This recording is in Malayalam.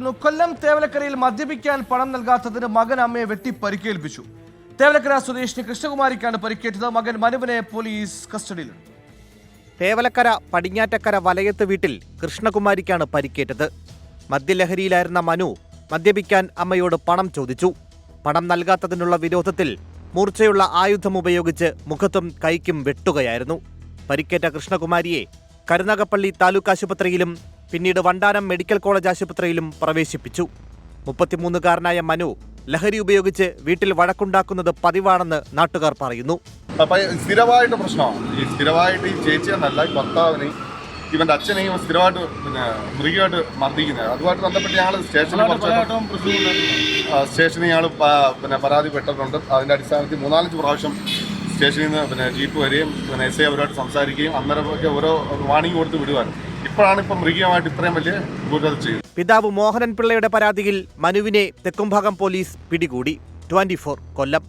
കൊല്ലം തേവലക്കരയിൽ മദ്യപിക്കാൻ പണം നൽകാത്തതിന് മകൻ അമ്മയെ വെട്ടി പരിക്കേൽപ്പിച്ചു. തേവലക്കര സ്വദേശിനി കൃഷ്ണകുമാരിക്കാണ് പരിക്കേറ്റത്. മകൻ മനുവിനെ പോലീസ് കസ്റ്റഡിയിലുണ്ട്. തേവലക്കര പടിഞ്ഞാറ്റക്കര വലയത്ത് വീട്ടിൽ കൃഷ്ണകുമാരിക്കാണ് പരിക്കേറ്റത്. മദ്യലഹരിയിലായിരുന്ന മനു മദ്യപിക്കാൻ അമ്മയോട് പണം ചോദിച്ചു. പണം നൽകാത്തതിനുള്ള വിരോധത്തിൽ മൂർച്ചയുള്ള ആയുധം ഉപയോഗിച്ച് മുഖത്തും കൈക്കും വെട്ടുകയായിരുന്നു. പരിക്കേറ്റ കൃഷ്ണകുമാരിയെ കരുനാഗപ്പള്ളി താലൂക്ക് ആശുപത്രിയിലും പിന്നീട് വണ്ടാനം മെഡിക്കൽ കോളേജ് ആശുപത്രിയിലും പ്രവേശിപ്പിച്ചു. 33-കാരനായ മനു ലഹരി ഉപയോഗിച്ച് വീട്ടിൽ വഴക്കുണ്ടാക്കുന്നത് പതിവാണെന്ന് നാട്ടുകാർ പറയുന്നു. സ്ഥിരമായിട്ട് പ്രശ്നമാണ്. സ്ഥിരമായിട്ട് ഈ ചേച്ചിയെന്നല്ല, ഈ ഭർത്താവിനെ ഇവന്റെ അച്ഛനെയും സ്ഥിരമായിട്ട് മൃഗമായിട്ട് മർദ്ദിക്കുന്നത്. അതുമായിട്ട് ബന്ധപ്പെട്ട് ഞങ്ങൾ സ്റ്റേഷനിൽ ഞങ്ങൾ പരാതിപ്പെട്ടിട്ടുണ്ട്. അതിന്റെ അടിസ്ഥാനത്തിൽ 3-4 പ്രാവശ്യം സ്റ്റേഷനിൽ നിന്ന് ജീപ്പ് വരികയും എസ് ഐ അവരുമായിട്ട് സംസാരിക്കുകയും അന്നേരമൊക്കെ ഓരോ വാണിംഗ് കൊടുത്ത് വിടുവാനും. ഇപ്പോഴാണ് മൃഗീയമായിട്ട് ഇത്രയും വലിയ ഗൂഢത ചെയ്തത്. പിതാവ് മോഹനൻ പിള്ളയുടെ പരാതിയിൽ മനുവിനെ തെക്കുംഭാഗം പോലീസ് പിടികൂടി. 24 കൊല്ലം.